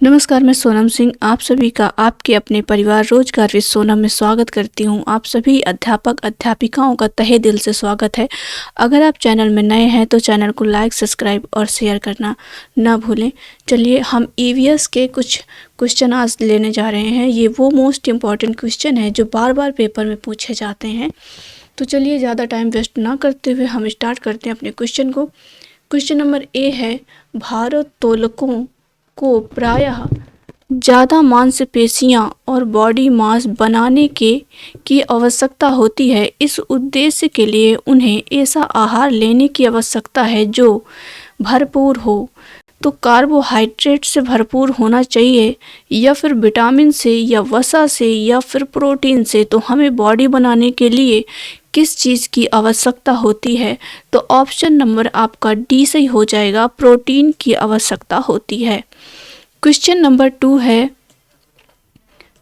नमस्कार, मैं सोनम सिंह आप सभी का आपके अपने परिवार रोजगार विद सोनम में स्वागत करती हूँ। आप सभी अध्यापक अध्यापिकाओं का तहे दिल से स्वागत है। अगर आप चैनल में नए हैं तो चैनल को लाइक, सब्सक्राइब और शेयर करना ना भूलें। चलिए हम ईवीएस के कुछ क्वेश्चन आज लेने जा रहे हैं। ये वो मोस्ट इम्पॉर्टेंट क्वेश्चन है जो बार बार पेपर में पूछे जाते हैं। तो चलिए ज़्यादा टाइम वेस्ट ना करते हुए हम स्टार्ट करते हैं अपने क्वेश्चन को। क्वेश्चन नंबर ए है, भारोत्तोलकों को प्रायः ज़्यादा मांसपेशियां और बॉडी मास बनाने की आवश्यकता होती है। इस उद्देश्य के लिए उन्हें ऐसा आहार लेने की आवश्यकता है जो भरपूर हो। तो कार्बोहाइड्रेट से भरपूर होना चाहिए, या फिर विटामिन से, या वसा से, या फिर प्रोटीन से। तो हमें बॉडी बनाने के लिए किस चीज़ की आवश्यकता होती है? तो ऑप्शन नंबर आपका डी सही हो जाएगा, प्रोटीन की आवश्यकता होती है। क्वेश्चन नंबर 2 है,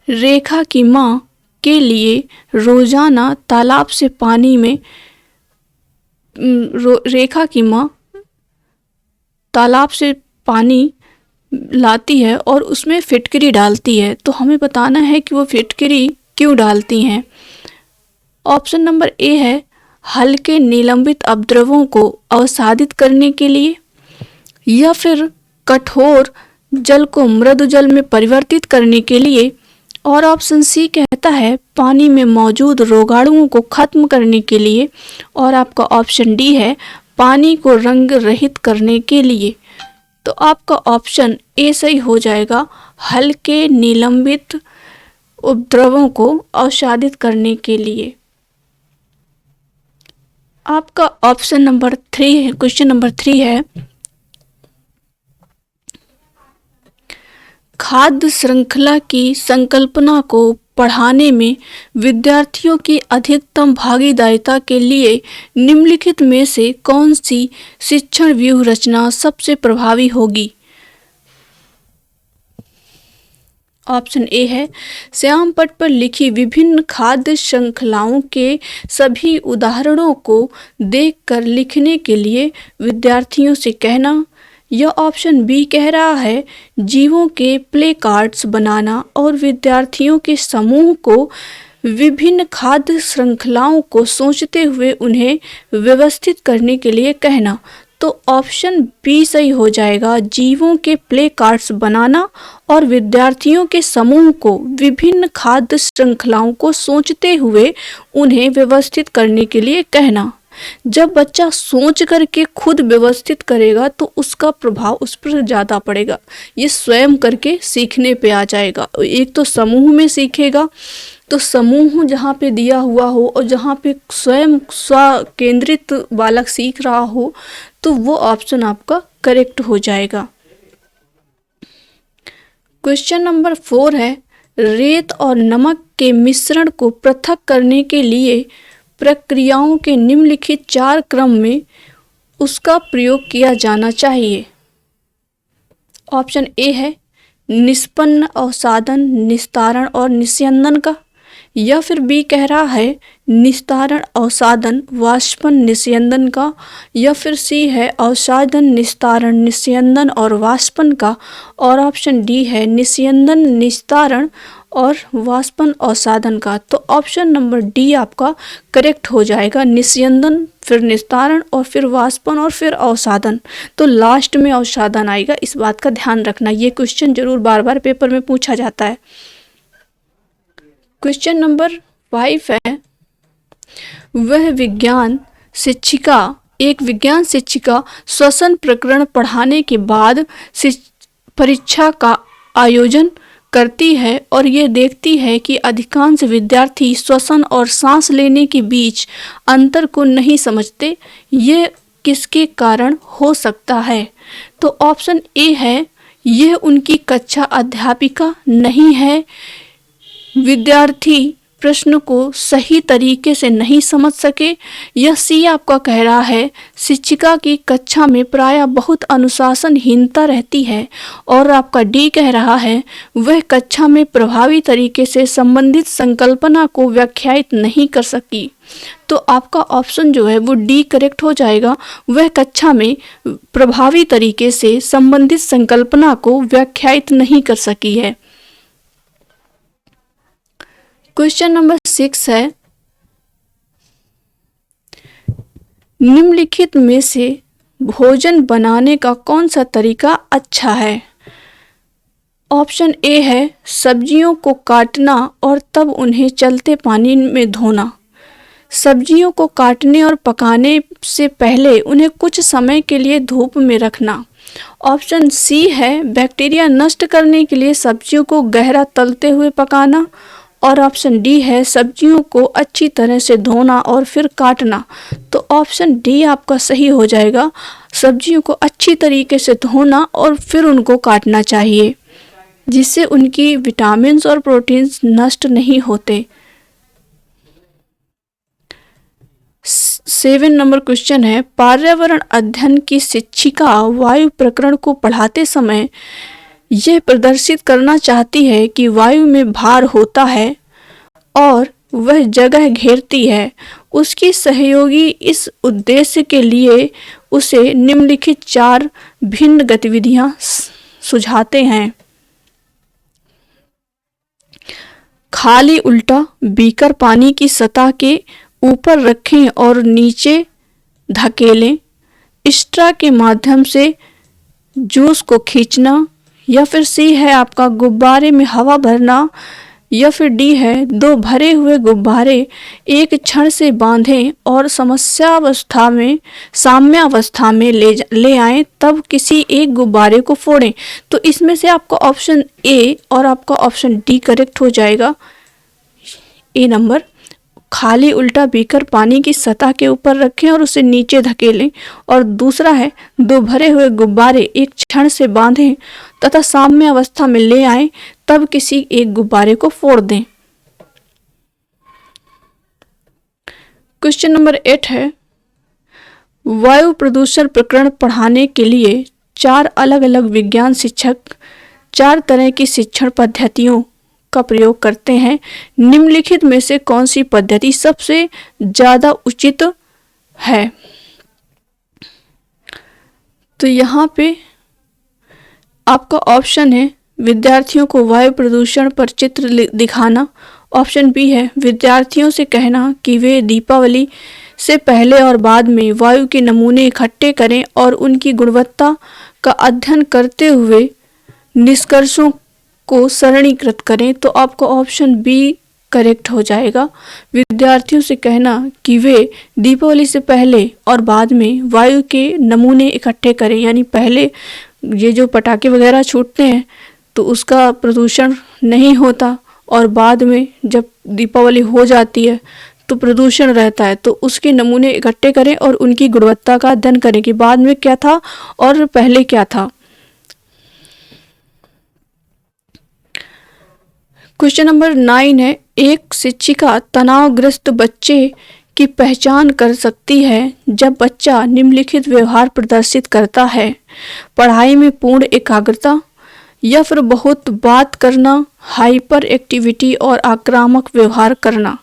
रेखा की माँ के लिए रोजाना तालाब से पानी में रेखा की माँ तालाब से पानी लाती है और उसमें फिटकरी डालती है। तो हमें बताना है कि वो फिटकरी क्यों डालती हैं। ऑप्शन नंबर ए है, हल्के निलंबित अपद्रवों को अवसादित करने के लिए, या फिर कठोर जल को मृदु जल में परिवर्तित करने के लिए, और ऑप्शन सी कहता है पानी में मौजूद रोगाणुओं को खत्म करने के लिए, और आपका ऑप्शन डी है पानी को रंग रहित करने के लिए। तो आपका ऑप्शन ए सही हो जाएगा, हल्के निलंबित उपद्रवों को अवसादित करने के लिए। आपका ऑप्शन नंबर 3 है, क्वेश्चन नंबर 3 है, खाद्य श्रृंखला की संकल्पना को पढ़ाने में विद्यार्थियों की अधिकतम भागीदारिता के लिए निम्नलिखित में से कौन सी शिक्षण व्यूह रचना सबसे प्रभावी होगी? ऑप्शन ए है, श्याम पट पर लिखी विभिन्न खाद्य श्रृंखलाओं के सभी उदाहरणों को देखकर लिखने के लिए विद्यार्थियों से कहना, यह ऑप्शन बी कह रहा है जीवों के प्ले कार्ड्स बनाना और विद्यार्थियों के समूह को विभिन्न खाद्य श्रृंखलाओं को सोचते हुए उन्हें व्यवस्थित करने के लिए कहना। तो ऑप्शन बी सही हो जाएगा, जीवों के प्ले कार्ड्स बनाना और विद्यार्थियों के समूह को विभिन्न खाद्य श्रृंखलाओं को सोचते हुए उन्हें व्यवस्थित करने के लिए कहना। जब बच्चा सोच करके खुद व्यवस्थित करेगा तो उसका प्रभाव उस पर ज़्यादा पड़ेगा। ये स्वयं करके सीखने पे आ जाएगा। एक तो समूह में सीखेगा, तो समूह जहाँ पे दिया हुआ हो और जहाँ पे स्वयं स्व केंद्रित बालक सीख रहा हो, तो वो ऑप्शन आपका करेक्ट हो जाएगा। क्वेश्चन नंबर 4 है, रेत और नमक के मिश्रण को पृथक करने के लिए प्रक्रियाओं के निम्नलिखित 4 क्रम में उसका प्रयोग किया जाना चाहिए। ऑप्शन ए है निष्पन्न, अवसादन, निस्तारण और निस्यंदन का, या फिर बी कह रहा है निस्तारण, अवसादन, वाष्पन, निस्यंदन का, या फिर सी है अवसादन, निस्तारण, निस्यंदन और वाष्पन का, और ऑप्शन डी है निस्यंदन, निस्तारण और वाष्पन अवसादन का। तो ऑप्शन नंबर डी आपका करेक्ट हो जाएगा, निस्यंदन, फिर निस्तारण और फिर वाष्पन और फिर अवसादन। तो लास्ट में अवसादन आएगा, इस बात का ध्यान रखना। ये क्वेश्चन जरूर बार बार पेपर में पूछा जाता है। क्वेश्चन नंबर 5 है, वह विज्ञान शिक्षिका एक विज्ञान शिक्षिका श्वसन प्रकरण पढ़ाने के बाद परीक्षा का आयोजन करती है और ये देखती है कि अधिकांश विद्यार्थी श्वसन और सांस लेने के बीच अंतर को नहीं समझते। ये किसके कारण हो सकता है? तो ऑप्शन ए है, यह उनकी कक्षा अध्यापिका नहीं है, विद्यार्थी प्रश्न को सही तरीके से नहीं समझ सके। यह सी आपका कह रहा है शिक्षिका की कक्षा में प्रायः बहुत अनुशासनहीनता रहती है। और आपका डी कह रहा है वह कक्षा में प्रभावी तरीके से संबंधित संकल्पना को व्याख्यायित नहीं कर सकी। तो आपका ऑप्शन जो है वो डी करेक्ट हो जाएगा, वह कक्षा में प्रभावी तरीके से संबंधित संकल्पना को व्याख्यायित नहीं कर सकी है। क्वेश्चन नंबर 6 है निम्नलिखित में से भोजन बनाने का कौन सा तरीका अच्छा है। ऑप्शन ए है सब्जियों को काटना और तब उन्हें चलते पानी में धोना। सब्जियों को काटने और पकाने से पहले उन्हें कुछ समय के लिए धूप में रखना। ऑप्शन सी है बैक्टीरिया नष्ट करने के लिए सब्जियों को गहरा तलते हुए पकाना। और ऑप्शन डी है सब्जियों को अच्छी तरह से धोना और फिर काटना। तो ऑप्शन डी आपका सही हो जाएगा, सब्जियों को अच्छी तरीके से धोना और फिर उनको काटना चाहिए, जिससे उनकी विटामिन्स और प्रोटीन्स नष्ट नहीं होते। 7 नंबर क्वेश्चन है पर्यावरण अध्ययन की शिक्षिका वायु प्रकरण को पढ़ाते समय यह प्रदर्शित करना चाहती है कि वायु में भार होता है और वह जगह घेरती है। उसकी सहयोगी इस उद्देश्य के लिए उसे निम्नलिखित 4 भिन्न गतिविधियां सुझाते हैं। खाली उल्टा बीकर पानी की सतह के ऊपर रखें और नीचे धकेलें। स्ट्रा के माध्यम से जूस को खींचना। या फिर सी है आपका गुब्बारे में हवा भरना। या फिर डी है 2 भरे हुए गुब्बारे एक क्षण से बांधें और साम्यावस्था में ले आएं, तब किसी एक गुब्बारे को फोड़ें। तो इसमें से आपका ऑप्शन ए और आपका ऑप्शन डी करेक्ट हो जाएगा। ए नंबर खाली उल्टा बीकर पानी की सतह के ऊपर रखें और उसे नीचे धकेलें। और दूसरा है 2 भरे हुए गुब्बारे एक क्षण से बांधें तथा साम्य अवस्था में ले आएं, तब किसी एक गुब्बारे को फोड़ दें। क्वेश्चन नंबर 8 है वायु प्रदूषण प्रकरण पढ़ाने के लिए 4 अलग अलग विज्ञान शिक्षक 4 तरह की शिक्षण पद्धतियों का प्रयोग करते हैं। निम्नलिखित में से कौन सी पद्धति सबसे ज्यादा उचित है। तो यहाँ पे आपका ऑप्शन है विद्यार्थियों को वायु प्रदूषण पर चित्र दिखाना। ऑप्शन बी है विद्यार्थियों से कहना कि वे दीपावली से पहले और बाद में वायु के नमूने इकट्ठे करें और उनकी गुणवत्ता का अध्ययन करते हुए निष्कर्षों को सरणीकृत करें। तो आपका ऑप्शन बी करेक्ट हो जाएगा। विद्यार्थियों से कहना कि वे दीपावली से पहले और बाद में वायु के नमूने इकट्ठे करें, यानी पहले ये जो पटाखे वगैरह छूटते हैं तो उसका प्रदूषण नहीं होता, और बाद में जब दीपावली हो जाती है तो प्रदूषण रहता है, तो उसके नमूने इकट्ठे करें और उनकी गुणवत्ता का अध्ययन करें कि बाद में क्या था और पहले क्या था। क्वेश्चन नंबर 9 है एक शिक्षिका तनावग्रस्त बच्चे की पहचान कर सकती है जब बच्चा निम्नलिखित व्यवहार प्रदर्शित करता है। पढ़ाई में पूर्ण एकाग्रता, या फिर बहुत बात करना, हाइपर एक्टिविटी और आक्रामक व्यवहार करना।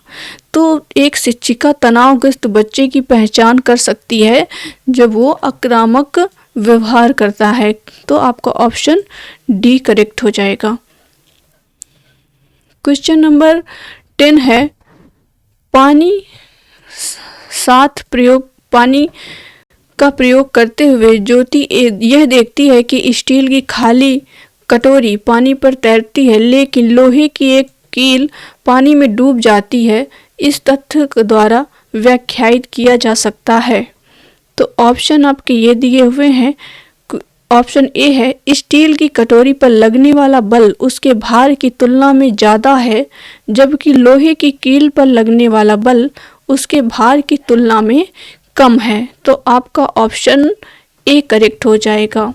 तो एक शिक्षिका तनावग्रस्त बच्चे की पहचान कर सकती है जब वो आक्रामक व्यवहार करता है। तो आपका ऑप्शन डी करेक्ट हो जाएगा। क्वेश्चन नंबर 10 है पानी का प्रयोग करते हुए ज्योति यह देखती है कि स्टील की खाली कटोरी पानी पर तैरती है, लेकिन लोहे की एक कील पानी में डूब जाती है। इस तथ्य के द्वारा व्याख्यायित किया जा सकता है। तो ऑप्शन आपके ये दिए हुए हैं। ऑप्शन ए है स्टील की कटोरी पर लगने वाला बल उसके भार की तुलना में ज़्यादा है, जबकि लोहे की कील पर लगने वाला बल उसके भार की तुलना में कम है। तो आपका ऑप्शन ए करेक्ट हो जाएगा।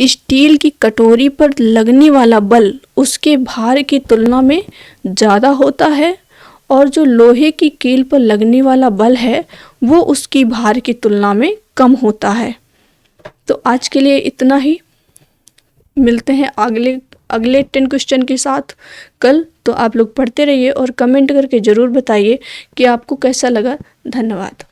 स्टील की कटोरी पर लगने वाला बल उसके भार की तुलना में ज़्यादा होता है और जो लोहे की कील पर लगने वाला बल है वो उसकी भार की तुलना में कम होता है। तो आज के लिए इतना ही, मिलते हैं अगले 10 क्वेश्चन के साथ कल। तो आप लोग पढ़ते रहिए और कमेंट करके ज़रूर बताइए कि आपको कैसा लगा। धन्यवाद।